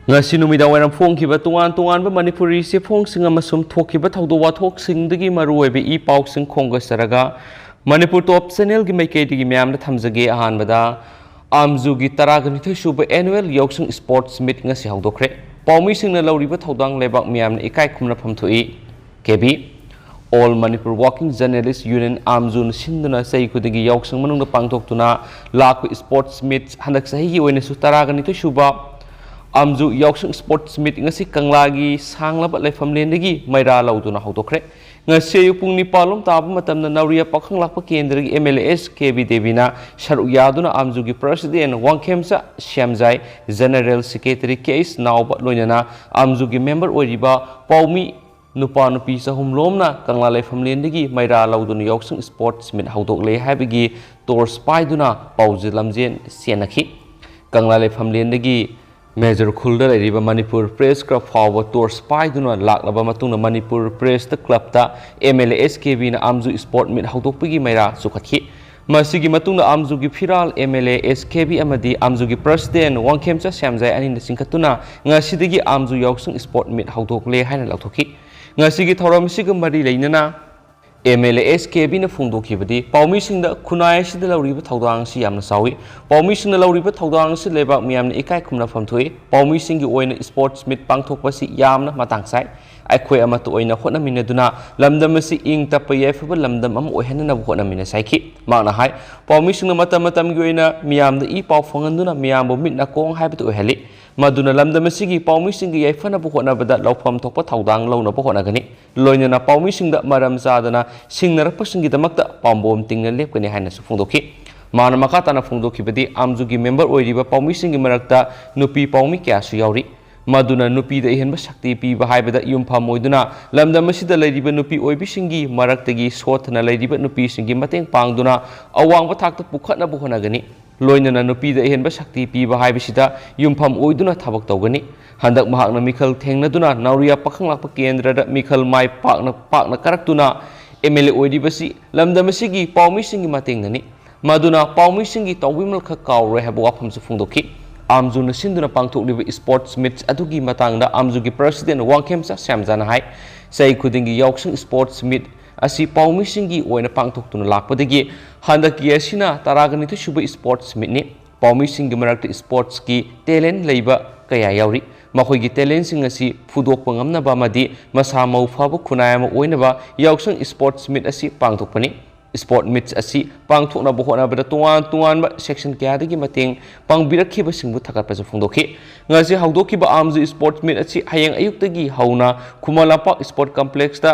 ngasi numida waram phongkiba tongan manipuri se phongsing amasum thokiba thawdo wathok-singdagi maruoibe I pausing khongasaraga Manipur top channel gi maikedi gi myamna thamjage ahanbada amzugi taraganithoi suba annual yoksung sports meet ngasi hawdokre paumi singna lawriba thawdang lebak myamna ikai khumna phamthoi kebi All Manipur Walking Journalists Union Amzun Sinduna Sei Kudigi Yoksung Manungda Pangtoktuna Laku Sports Meet Handak Sahi Oina Sutaraganithoi suba Amzu Yoksung Sports Meet ngasi kanglagi sanglaba laifam lendagi maira lauduna hawdokre ngasi pung nipalom taba matamna nauriya pakhang lakpa kendragi MLAs KB Devina Sharuk Yaduna Amzugi President Wangkhemsa Shyamjai General Secretary Case Nauba Loinana Amzugi member oiriba Paumi Nupa Nupi Sahum Lomna Kangla Laifam Lendagi Maira Lauduna Yoksung Sports Meet hawdokle haibagi Tor Spaiduna Pauzi Lamjen Sienaki Kangla Laifam Lendagi Major Khulda Riba Manipur Press Club Power Tour Spy Duna Laklaba Matuna Manipur Press the Club ta MLA SKB na Amzu Sport Meet Hawdokpagi Maira Sukhatki Masigi Matuna Amzu gi Phiral MLA SKB amadi Amzu gi President Wangkhemcha Shyamjai ani singkhatuna ngasidagi Amzu Yoksung Sport Meet Hawdokle haina lauthoki ngasigi thoram siga mari leinana MLA SKB na phungdokibadi paumi singda khunai sida lawriba thawdang si yamna sawi paumi singna lawriba thawdang si lebak miyamna ikai khumna phamthoi paumi singi oina sports meet pangthokpa si yamna matang sai aikhoi amatu oina hotna minaduna lamdam si ing tapayai faba lamdam am oihana na hotna mina saiki makna hai paumi singna matam gi oina miyamda I paw phanganduna miyambo mitna kong haibatu oihali Maduna lamdam sigi paumi singi yaifana bu hotna bada lawpham thokpa thawdang lawna bu hotna gani loinana paumi singda maram zadana singnarakpa singi damakta pambom tingna lepkani haina su phungdoki mana makatana phungdokibadi amzugi member oiriba paumi singi marakta nupi paumi kya su yauri maduna nupi da ihenba shakti piba haibada yumpham oiduna lamdam asida leiriba nupi oibi singi maraktagi sothna leiriba nupi singi mateng pangduna awangba thakta pukhatna bu hotna gani Loinana nupi da ihenba shakti piba haibisida yumpham oiduna thabak tawgani handak mahakna mikhal thengnaduna nauriya pakhang lakpa kendrada mikhal mai pakna karaktuna MLA oidibasi lamdamasigi paumi singi matengnani maduna paumi singi tawbimal kha kawre habu wafamsu phungdoki amzuna sinduna pangthokliba sports meets adugi matangda amzugi president Wangkhemsa Shyamjana hai sai khudingi yoksung sports meet asi paumi singi oina pangthoktuna lakpadagi handaki asina taraganithoi suba sports meet ni paumi singi marakta sports ki talent leiba kaya yauri makhoi talent sing asi phudokpa ngamnaba amadi masa mau phaba khunai ama oinaba yoksung sports meet asi pangthokpani sport meets asi pangthokna bu hona bada tuan ba section kya dagi mateng pangbirakhiba singbu thakatpa ju phungdokhi ngasi hawdokiba amzu sports meet asi hayeng ayuktagi hauna Khumalapa sport complex ta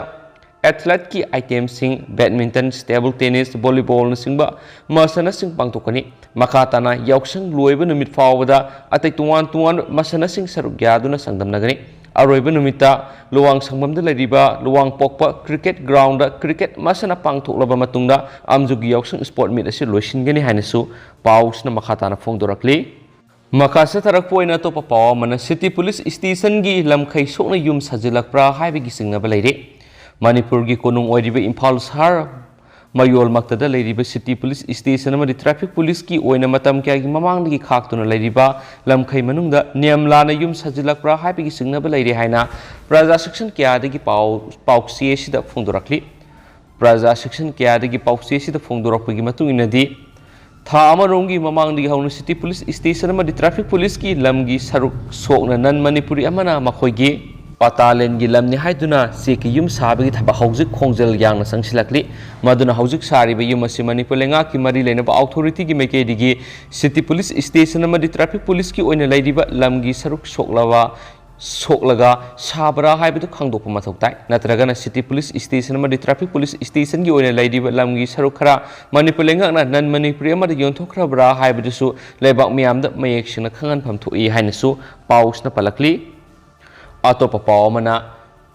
athlete ki item sing badminton table tennis volleyball singba masana sing pangthokani makatana yoksung loiba numit fawada atai tuan masana sing saruk yaduna sangdamnagani aroiba numita luwang sangbamda lariba luwang pokpa cricket ground cricket masana pangthoklaba matungda amzugi yoksung sport meet asi loisingani hainasu pausna makatana phongdorakli makasa tarakpoina to papaw mana city police station gi lamkhai sokna yum sajilakpra haibigi singna balaire Manipur gi konung oiriba Imphal Sahar mayol maktada leiriba city police station amadi traffic police ki oina matam kya gi mamangdagi khaktuna leiriba lamkhai manungda niamlana yum sajilakpra haibigi singnaba leire haina praja section kya dagi pauksi sida phungdorakli praja section kya dagi pauksi sida phungdorakpagi matunginadi tha amarongi mamangdagi hauna city police station amadi traffic police ki lamgi saruk sokna nan manipuri amana makhoigi Patalen gi lamni haiduna seki yum sabagi thaba hawjik khongjal yangna sangsilakli maduna hawjik sariba yum asi Manipur lenga ki mari lenaba authority gi meke digi city police station amadi traffic police ki oina leiriba lamgi saruk soklaga sabra haibidu khangdokpa mathau tai natragana city police station amadi traffic police station gi oina leiriba lamgi saruk khara Manipur lenga na nan Manipuri amadi yonthokra bra haibidu su lebak miyamda mayek sina khangan phamthoi hainasu pausna palakli Atopa pawamana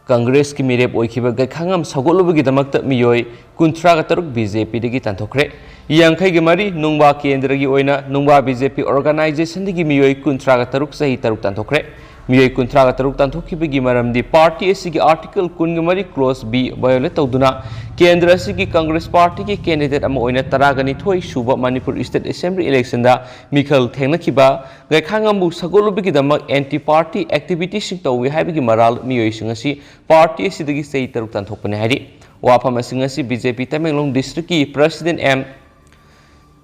Congress ki mirep oikhiba gakhangam sagolubagi damakta miyoi kuntra gataruk BJP digi tanthokre yangkhai gi mari nungba kendra gi oina nungba BJP organization digi miyoi kuntra gataruk sahi taruk tanthokre मियोई कुंथ्रागा तरुक तांथोखिबगी मरमदी party असिगी article कुनगमरी close B violate तौदुना केंद्र असिगी कांग्रेस पार्टी की कैंडिडेट अमा ओइना तरागनी थोई सुबा मणिपुर स्टेट असेंबली इलेक्शन दा मिखल थेंगनखिबा गैखांगमु सगोलुबिगिदमक एंटी पार्टी एक्टिविटी सिंग तौवी हाइबगी मराल मियोई सिंगसी पार्टी असिदगी सेई तरुक तांथोकपने हाइरि वाफम असिंगसी बीजेपी तमेंगलोंग डिस्ट्रिक्ट की president M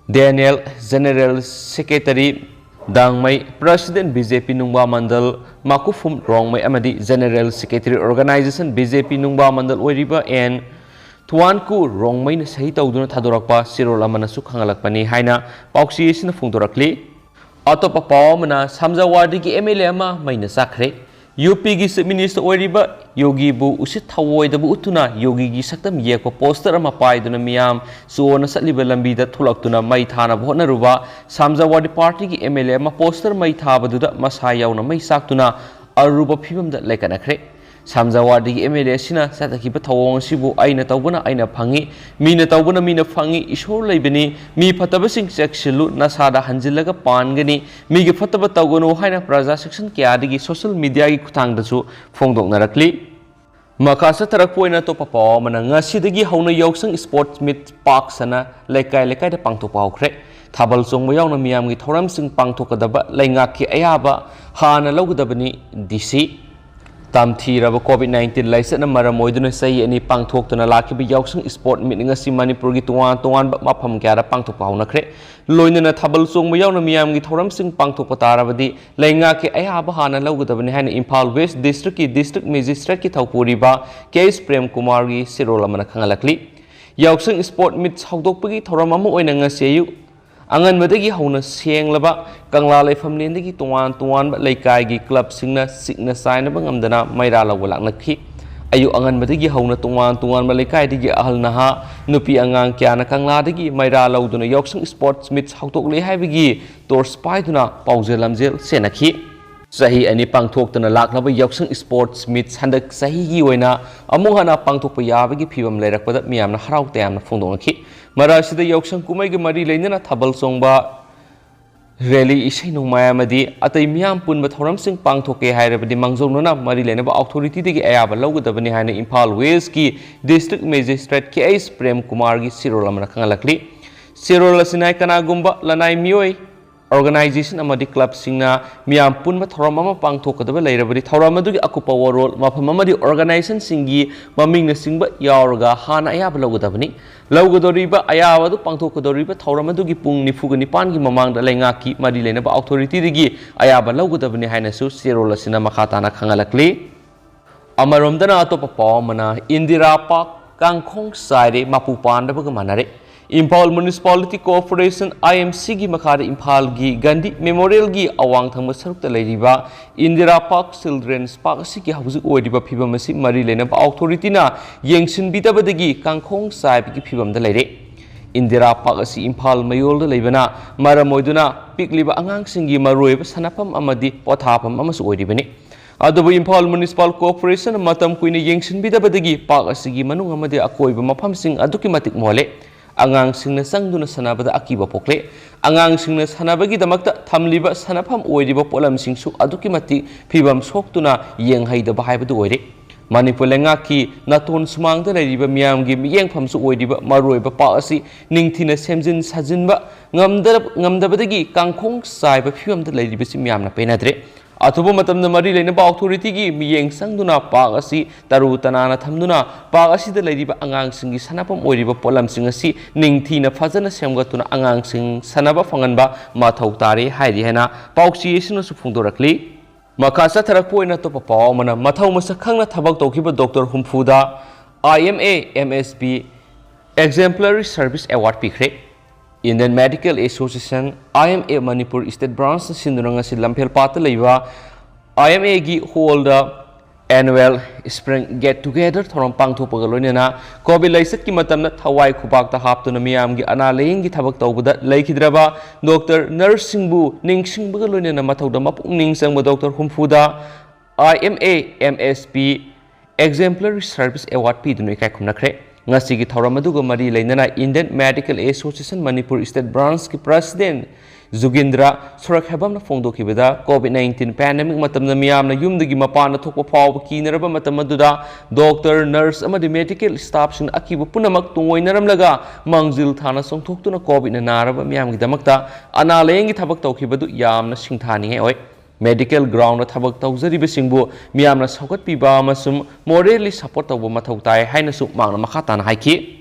Daniel General Secretary Dangmai President BJP Nungba Mandal Makufum Rongmai Amadi General Secretary Organization BJP Nungba Mandal Oiriba and Tuanku Rongmai na sahi tauduna thadorakpa Sirol amana su khangalakpani haina pauksi isina phungdorakli atopa pawmana samjawadi ki MLA ama Meina Chakhre UP की chief minister ओरिबा योगी बु उसित थावोइदबु उतुना योगी की सक्तम येको poster अमा पाइदुना मियाम सोना सलिबा लंबीदा थुलक्तुना मई थाना होनरुबा सामजावादी party की MLA अमा poster मई थाबदुदा मसा याउना मई साक्तुना Aruba फिबमदा लेकनखरे सामजावादी की MLA सिना सतखिबा थवोंग सिबु आइना तौबना आइना फंगी मीना तौबना मीना फंगी इशोर लैबनी मी फतबसिंग सेक्शलु नसादा हंजिलगा पानगनी मीगे फतब तौगनो हाइना प्रजा सेक्शन क्यादगी सोशल मीडिया की खुतांगदसु फोंगदोंगनरक्ली मखासा तरकपोइना तो पपावमना ngasiदगी हौना यौसंग sports meet park Sana लेकाय लेकाय पांगथोकपा हौख्रे Thabal Chongba यावना मियामगी थौरमसिंग पांगथोकदबा लैंगाकी अयाबा Hana लौगदबनी DC Tamthiraba COVID-19 laisana maramoiduna sahi ani pangthoktuna lakiba yausang sport meeting asi Manipur gi tuan mafam kyara pangthokpa haunakre loinana thabal chongba yauna miyam gi thoram sing pangthokpa tarabadi lainga ke ayaba hana laugadabani haina Imphal West District ki District Magistrate ki thawpuriba K.S. Prem Kumar gi sirolamana khangalakli yausang sport meet haudokpagi thoram ama oina ngasi ayu angan madagi hauna senglaba kangla leifam lendagi tuan leikai gi club singna signa sign ba ngamdana maira lawa laknakhi ayu angan madagi hauna tuan ba leikai digi ahal naha nupi angang kyana kangla dagi maira lawduna yoksang sports meet hautok le haibigi tor spy duna paujelamjel senakhi sahi ani pangthoktana laklaba yoksang sports meet handak sahi gi oina amung hana pangthokpa yabagi phibam leirakpada miyamna harau tayamna phongdongakhi Marasida yoksang kumai ge mari leinana thabal chongba rally isai nongmayamadi atai miyam punba thoram sing pangthoke hairabadi mangjongna mari leinaba authority digi ayaba lawgadabani haina Imphal West ki District Magistrate K.S. Prem Kumar gi sirolamana khangalakli sirola sinai kana gumba lanai mioi organization amadi club singna miyam punba thoram ama pangthokadaba leirabadi thoram adugi akupa warol mafam amadi organization singi mamingna singba yauraga hana ayaba lawgadabani lawgadoriba ayaba du pangthokadoriba thoram adugi pung nifuga nipan gi mamangda lengaki mari leinaba authority digi ayaba lawgadabani haina su sirola sina makhatana khangalakli amaromdana atopa pawmana Indira Park kangkhong saire mapu pandabaga manare Imphal Municipality Corporation IMC gi makhada Imphal gi Gandhi Memorial gi awang thangma sarukta leiriba Indira Park Children's Park asi ki haujuk oidiba phibam asi mari leinaba authority na yengsin bidabadagi kangkhong saib gi phibam da leire Indira Park asi Imphal mayol da leibana maramoiduna pikliba angang singi maroiba sanapam amadi pothapam amasu oidibani adubu Imphal Municipal Corporation matam kuina yengsin bidabadagi park asigi manung amadi akoiba mafam sing aduki matik mole angang singna sangduna sanabada akiba pokle angang singna sanabagi damakta thamliba sanapam oiriba polam singsu aduki mati phibam soktuna yenghaida bahaibadu oire Manipur lenga ki naton sumangda leiriba miyamgi miyengphamsu oiriba maroiba pa asi ningthina semjin sajinba ngamdabadagi kangkhong saiba phibamda leiriba si miyamna penadre Atubu matamna mari leinaba authority gi miyeng sangduna park asi taru tanana thamduna park asi da leiriba angang singi sanapam oiriba polam sing asi ningthina phajana semgatuna angang sing sanaba phanganba mathau tare hairi hena pauksi isina su phungdorakli makasa tharakpoina to papaw mana mathau masakhangna thabak tawkiba Dr. Humfuda IMA MSP Exemplary Service Award pikre Indian Medical Association IMA Manipur State Branch Sinduranga si Lampel Pata leiba IMA gi hold annual spring get together thoram pangthopaga loinena COVID laisat ki matamna thawai khubak ta haptuna miyam gi ana leng gi thabak tawbuda leikidraba Dr. Nursingbu ningsingbuga loinena mathauda mapung ningsangba Dr. Humfuda IMA MSP Exemplary Service Award pi dunoi kai khumnakre ngasigi thoram aduga mari leinana Indian Medical Association Manipur State Branch ki President Zugindra Surak Habamna Fongdokibada COVID-19 pandemic matamna miyamna yumdagi mapana thokpa phawba kinaraba matamaduda doctor nurse amadi medical staff sing akiba punamak tungoinaramlaga mangzil thana songthoktuna COVID na naraba miyamgi damakta analengi thabak tawkhibadu yamna singthani he oi medical ground thabak tawjariba singbu miyamna saukat piba amasum morally support tawba mathau tai haina su mangna makhatana haiki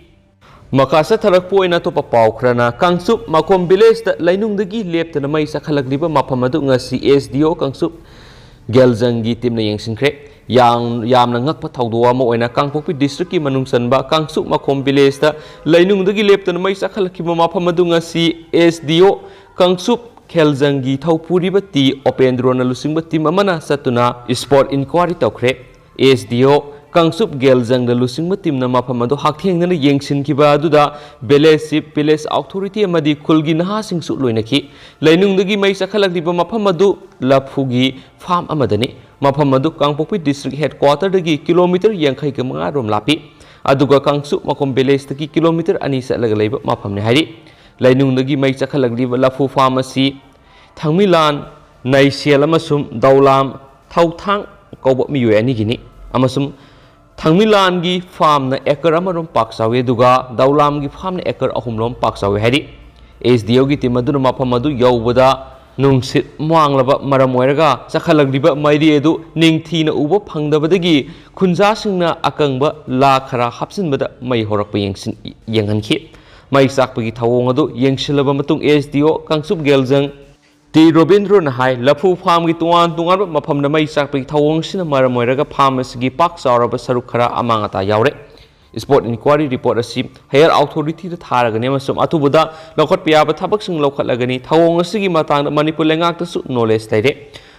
Makasa tharak po ina to papaw krana kangsup makom village da lainungdagi leptana mai sakhalagriba maphamadu nga si SDO kangsup geljangi team na yengsinkhre yamna ngakpa thawdowa ma oina kangpokpi district ki manungsanba kangsup makom village da lainungdagi leptana mai sakhalakhiba maphamadu nga si SDO kangsup geljangi thawpuriba ti opendrona lusingba team amana satuna sport inquiry tawkhre SDO Kangsup Geljang da lusingma timna maphamado hakthengna yengsin kiba aduda village authority amadi khulgi naha singsu loinaki lainungdagi mai sakhalakliba maphamado laphugi farm amadani maphamado kangpokpi district headquarter dagi kilometer 85 rom lapi aduga kangsup makom village dagi kilometer 2 satlaga leiba maphamne hari lainungdagi mai sakhalakliba laphu pharmacy thangmilan naisel amasum daulam thauthang kauba miyoy ani gini amasum Thangmilan gi farm na ekar amarom paksawe duga daulam gi farm na ekar ahumlom paksawe hari SDO gi timaduna maphamadu yawbada nungsit manglaba maram oiraga sakhalagriba mairi edu ningthina uba phangdabadagi khunja singna akangba la khara hapsinbada mai horakpa yenghankhi mai sakpagi thawong adu yengsilaba matung SDO kangsup geljang Ti Robindro na hai lafu farm gi tuan mafam na mai sakpagi thawong sina maram oiraga pharmacy gi pak sauraba saruk khara amangata yaure sport inquiry report asi higher authority da tharagani masum atubuda lokhat piaba thabak sing lokhatlagani thawong asigi matang manipur lengak ta su knowledge laire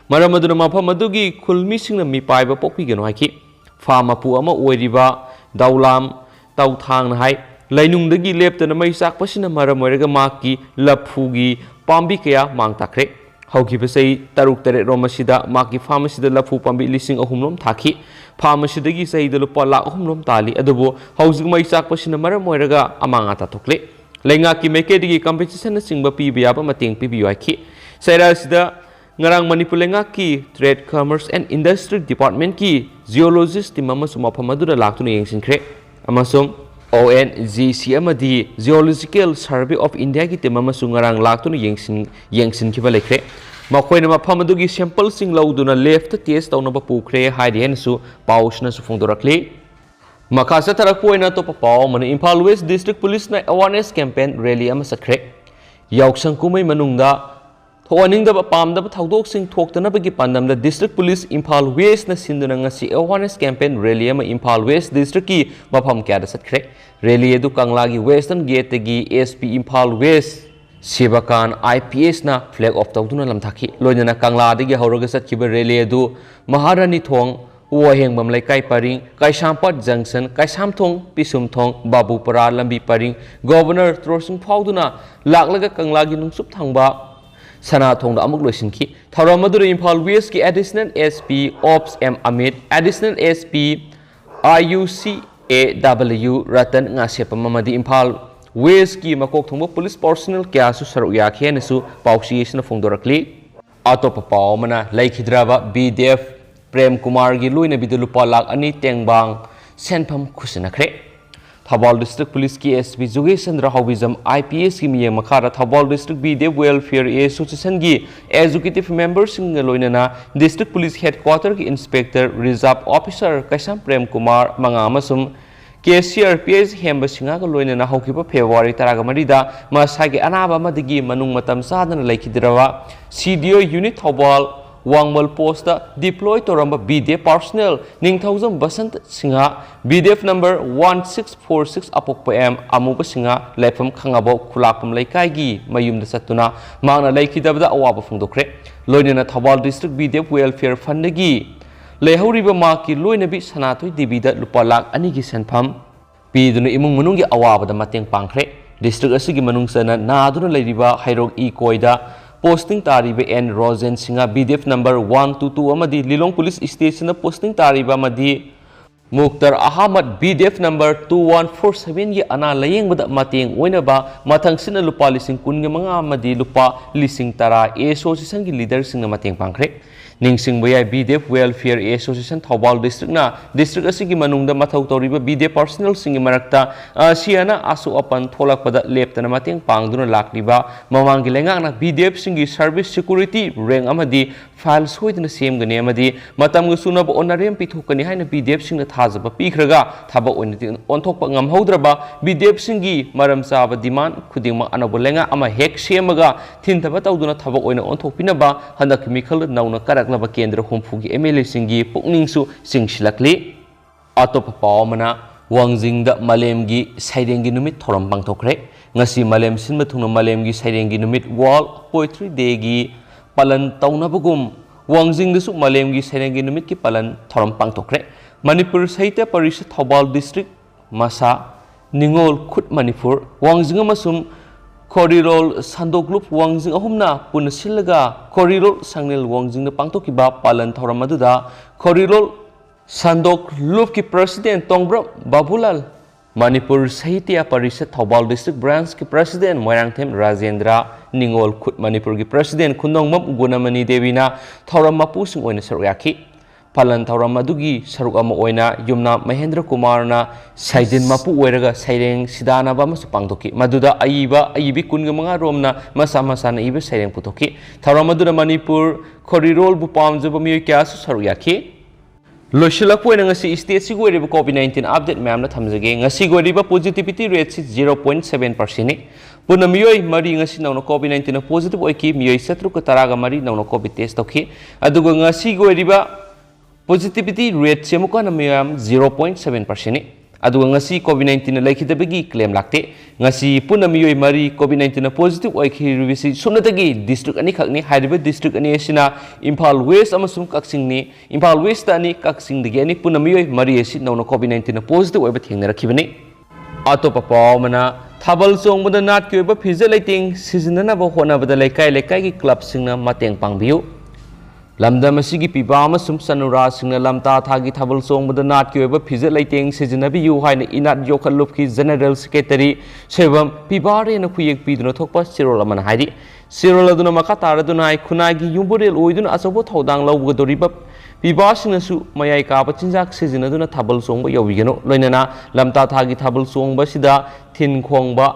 maram aduna mafam adugi khulmi singna mi paiba pokpi gano haiki farm apu ama oiriba daulam tauthang na hai lainungdagi leptana mai sakpasina maram oiraga maki lafugi Pambi kaya mang takre hauki pasai taruk tere romasida maki pharmacy da lafu pambi lising ahumlom thaki pharmacy dagi sai da lupa la ahumlom tali adubo hausig mai sak pasina maram oiraga amanga ta thokle lenga ki meke digi competition na singba pi biya ba mating pi biya ki saira sida ngarang manipur lenga ki trade commerce and industry department ki geologist timama suma phamadu da laktu ne yengsinkre amasum ONGC amadi Geological Survey of India ki temama sungarang laktuna yengsin kiba lekre makoina mafam adugi sample sing lauduna left test tawnaba pukre haidi hensu pausna su phongdorakle makasa tarakpoina to papaw man Imphal West District Police na awareness campaign rally ama sakre yauksang kumai manungda Thoaningdaba pamdaba thawdok sing thoktanabagi pandamda District Police Imphal West na sinduna ngasi awareness campaign rally ama Imphal West District ki mafam kya da satkre rally edu kanglagi Western Gate gi SP Imphal West Sibakan IPS na flag off tawduna lamthaki loinana kangla dagi hawraga satkiba rally edu Maharani Thong Wohengbam Laikai Paring Kaisampat Junction Kaisamthong Pisumthong Babupara Lambi Paring Governor Trorsing Phawduna laklaga kanglagi nungsup thangba Sana thong da amuk loisinki Tharamadura Imphal West ki Additional SP Ops M Amit Additional SP IUCAW Ratan nga sepamamadi Imphal West ki makok thongba police personnel kya su saru yakhe nesu pausiesna phongdorakli atopa paw mana laikhidraba BDF Prem Kumar gi luina bidu lupa lak ani tengbang senpham khusinakre Thabal District Police ki SP Jugesandra Hawizam IPS ki miyang makhara Thabal District BDF Welfare Association ki executive members sing loinana District Police Headquarter ki Inspector Reserve Officer Kaisam Prem Kumar manga amasum KCRPS hemba singa ka loinana hawkiba February taragamari Masa ki anaba madigi manung matam sadana laikhidrawa CDO Unit Thabal Wangmal Post deploy toramba BDF personnel Ningthauzam Basant Singha BDF number 1646 apokpa m amuba singa laifam khangabo khulakpam laikai gi mayumda satuna mangna laikhidabda awaba phungdokre loinana Thabal District BDF Welfare Fund gi leihoriba maki loinabi sanathoi dibida lupa lak ani gi senpham piduna imung manunggi awabada mateng pangkhre district asigi manungsana naduna leiriba hairok koida posting tariba N Rosen Singa BDF number 122 amadi Lilong Police Station posting tariba amadi Muktar Ahmad BDF number 2147 gi ana layeng bada mateng oina ba mathang sina lupa lising kun gi manga amadi lupa lising tara association gi leader sing na mateng pangkhre ningsing boyai BDF welfare association Thobal district na district asigi manungda mathau toriba BDF personal sing gi marakta siana asu apan tholak pada leptana mateng pangduna lakliba mamang gi lenga na BDF sing gi service security rank amadi file soidna sem gani amadi matam gi sunab onarem pithukani haina BDF sing na thajaba pikhraga thaba ointi onthokpa ngamhaudraba BDF singi maram chaba demand khudingma anabo lenga ama hek semaga thintaba tawduna thaba oina onthokpinaba handak mikhal nauna karaklaba kendra humfugi MLA singi pukningsu singsilakli atop pawmana wangjingda malemgi sairengi numit thoram pangthokre ngasi malem sinma thungna malemgi sairengi numit world poetry day gi palan taunabugum wangjingdasu malemgi sairengi numit ki palan thoram pangthokre Manipur Sahitya Parishad Thobal District Masa Ningol Khut Manipur Wangjing amasum Korirol Sandoklup Wangjing ahumna punasilaga Korirol Sangnil Wangjing na pangtokiba palan thoramaduda Korirol Sandoklup ki President Tongbra Babulal Manipur Sahitya Parishad Thobal District Branch ki President Moirangthem Rajendra Ningol Khut Manipur ki President Khundongmam Gunamani Devina Thoramapu sing oina saryaki Palan Thauram adugi saruk ama oina yumna Mahendra Kumarna saidin mapu oiraga saireng sidana ba masu pangtoki maduda aibi kunga manga romna masa na iba saireng putoki Thauram aduda Manipur korirol bu pamjaba miyoy kya su saruk yaki Loshilak po ngasi state si goiriba COVID-19 update ma'am na thamjage ngasi goiriba positivity rate si 0.7% ni puna miyoy mari ngasi nauna COVID-19 na positive oiki miyoy satru ka taraga mari nauna COVID test toki aduga ngasi goiriba Positivity rate se muka na mayam 0.7% ni aduga ngasi COVID-19 na laikhidabagi claim lakte ngasi puna miyoy mari COVID-19 na positive oiki rivisi sumnatagi district ani khakni hariba district ani asina Imphal West amasum Kaksing ni Imphal West ani Kaksing dagi ani puna miyoy mari asi nauna COVID-19 na positive oiba thengnarakibani atopa pawmana Thabal chongbada nat ki oiba phije laiting sizinana ba honabada laikai gi club singna mateng pangbiu Lamdam asigi piba amasum sanura singna lamta thagi thabal chongbada nat ki oiba phije laiteng sijinabi yu haina inat yokhalup ki general secretary sevam pibare na khuyek piduna thokpa sirol amana hairi sirol aduna makha taraduna ai khunagi yumburel oiduna asobo thodang lawgadoriba piba singnasu mayai ka pachinjak sijinaduna thabal chongba yawigeno loinana lamta thagi thabal chongba sida thin khongba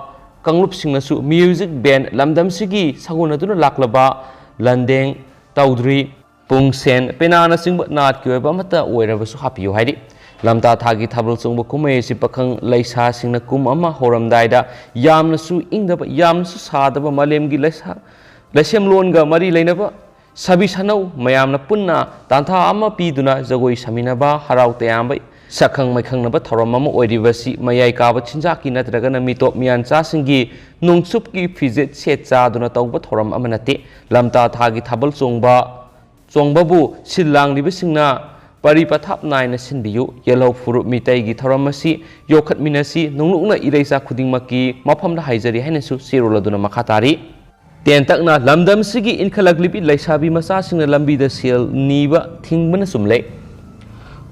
kanglup singnasu music band lamdam sigi sagunaduna laklaba landeng taudri Pungsen penana singba nat ki oiba mata oirabasu hapiyo hairi lamta thagi thabal chongba kumai si pakhang laisa singna kum ama horamdaida yamnasu ingdaba yamnasu sadaba malemgi laisa lasem longa mari leinaba sabi sanau mayamna punna tantha ama piduna jagoi saminaba harau tayambai sakhang maikhang thoram ama oiribasi mayai kaba chinjaki natraga na mitop mian cha singi nungsup ki fijet set cha duna tawba thoram ama nate lamta thagi thabal chongbabu silang libisingna paripathap naina sinbiyu yellow furu mitai gi thoramasi yokhat minasi nunglukna ireisa khudingmaki mafamda haijari hainasu siroladuna makhatari tentakna lamdam sigi inkhalaklibi laisabi masa singna lambi da sel niba thingbana sumle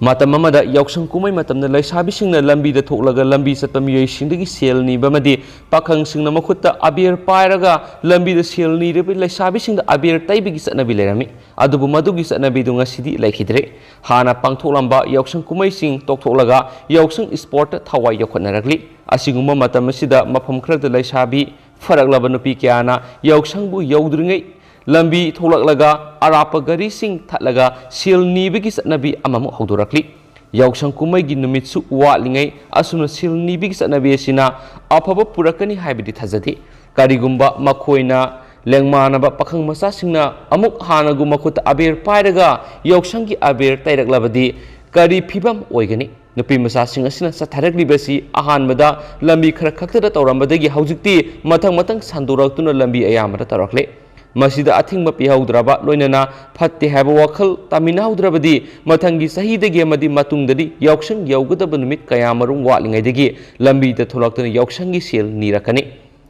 matam amada yaksang kumai matamna laisabi singna lambi da thoklaga lambi satpa miyoi singdagi sel niba madi pakhang singna makhutta abir pairaga lambi da sel ni rebi laisabi singda abir taibigi satnabi lerami adubu madugi satnabi dunga sidi laikhidre hana pangtholamba yaksang kumai sing tokthoklaga yaksang sport thawai yokhotnaragli asigumba matam asida mafam khrada laisabi faraklaba nupi kyana yaksangbu yaudringai lambi tholak arapa gari sing thatlaga sil nibigi satnabi amamu haudorakli yaksang kumai gi numitsu watlingai asuna sil nibigi satnabi asina afaba purakani haibidi thajati karigumba makhoina lengmanaba pakhang masa singna amuk hanagu makhuta abir pairaga yaksangi abir tairaklabadi kari phibam oigani nupi masa sing asina sathaраklibasi ahanbada lambi khara khaktada tawrambadagi haujikti mathang sandoraktuna lambi ayamada tarakle Masida athingba pihaudraba loinana phatte haba wakhal taminahaudrabadi mathangi sahidagi amadi matungdadi yaksang yaugadaba numit kayamarum watlingaidagi lambi da tholaktuna yaksangi sel nirakani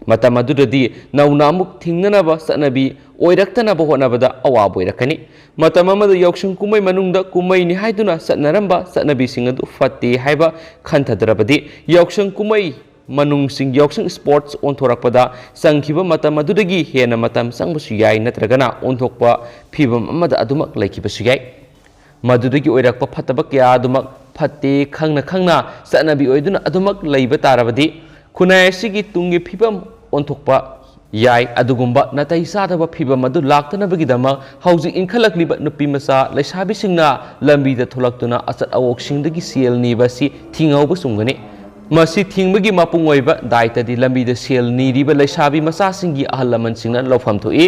matam adudadi nauna amuk thingnanaba satnabi oiraktanaba hotnabada awab oirakani matam amada yausung kumai manungda kumai ni haiduna satnaramba satnabi sing adu fatte haiba khantadrabadi yausung kumai manung sing yausung sports onthorakpada sangkhiba matam adudagi hena matam sangbasu yai natragana onthokpa phibam amada adumak laikibasu yai madudagi oirakpa phataba kya adumak fatte khangna khangna satnabi oiduna adumak laiba tarabadi khunai asigi tungi phibam onthokpa yai adugumba natai sadaba phibam adu laktanabagidama hauji inkhalakliba nupi masa laisabi singna lambi da tholaktuna asat awok singdagi sel niba si thingauba sungani masi thingbagi mapung oiba daitadi lambi da sel niriba laisabi masa singi ahalaman singna lofam thoi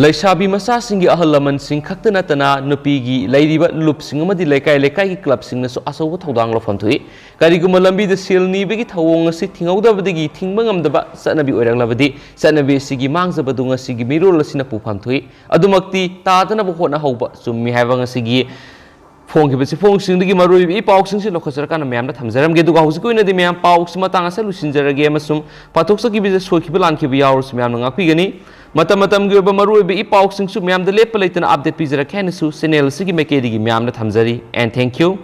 laisabi masa singi ahalaman sing khakta natana nupigi lairiba lup sing amadi laikai laikai ki club sing na so asoba thodang lofam thoi kariguma lambi da sel nibagi thawong asi thingaudabadagi thingbangam satnabi oiraklabadi satnabi sigi mangjabadunga sigi mirol asina pufam thoi adumakti tadana bo hona hauba summi haibang asigi फोंखिबसे फोंसिंदगी मरुई इ पाउक्सिंगसे लोखसरकाना मैमना थमजरमगे दुगा हुजि कोइनदि ma'am पाउक्स Matang असे लुसिनजरगे मसुम पाथोक्सकी बिजे सोखिबा लानखिबा यावरस ma'am ngaखिगनि मतम मतमगे ओबा मरुई इ पाउक्सिंगसु ma'am द लेप लेतना update पिजरखे नसु चैनल सिगी मेकेदिगी मैमना थमजरी एंड थैंक यू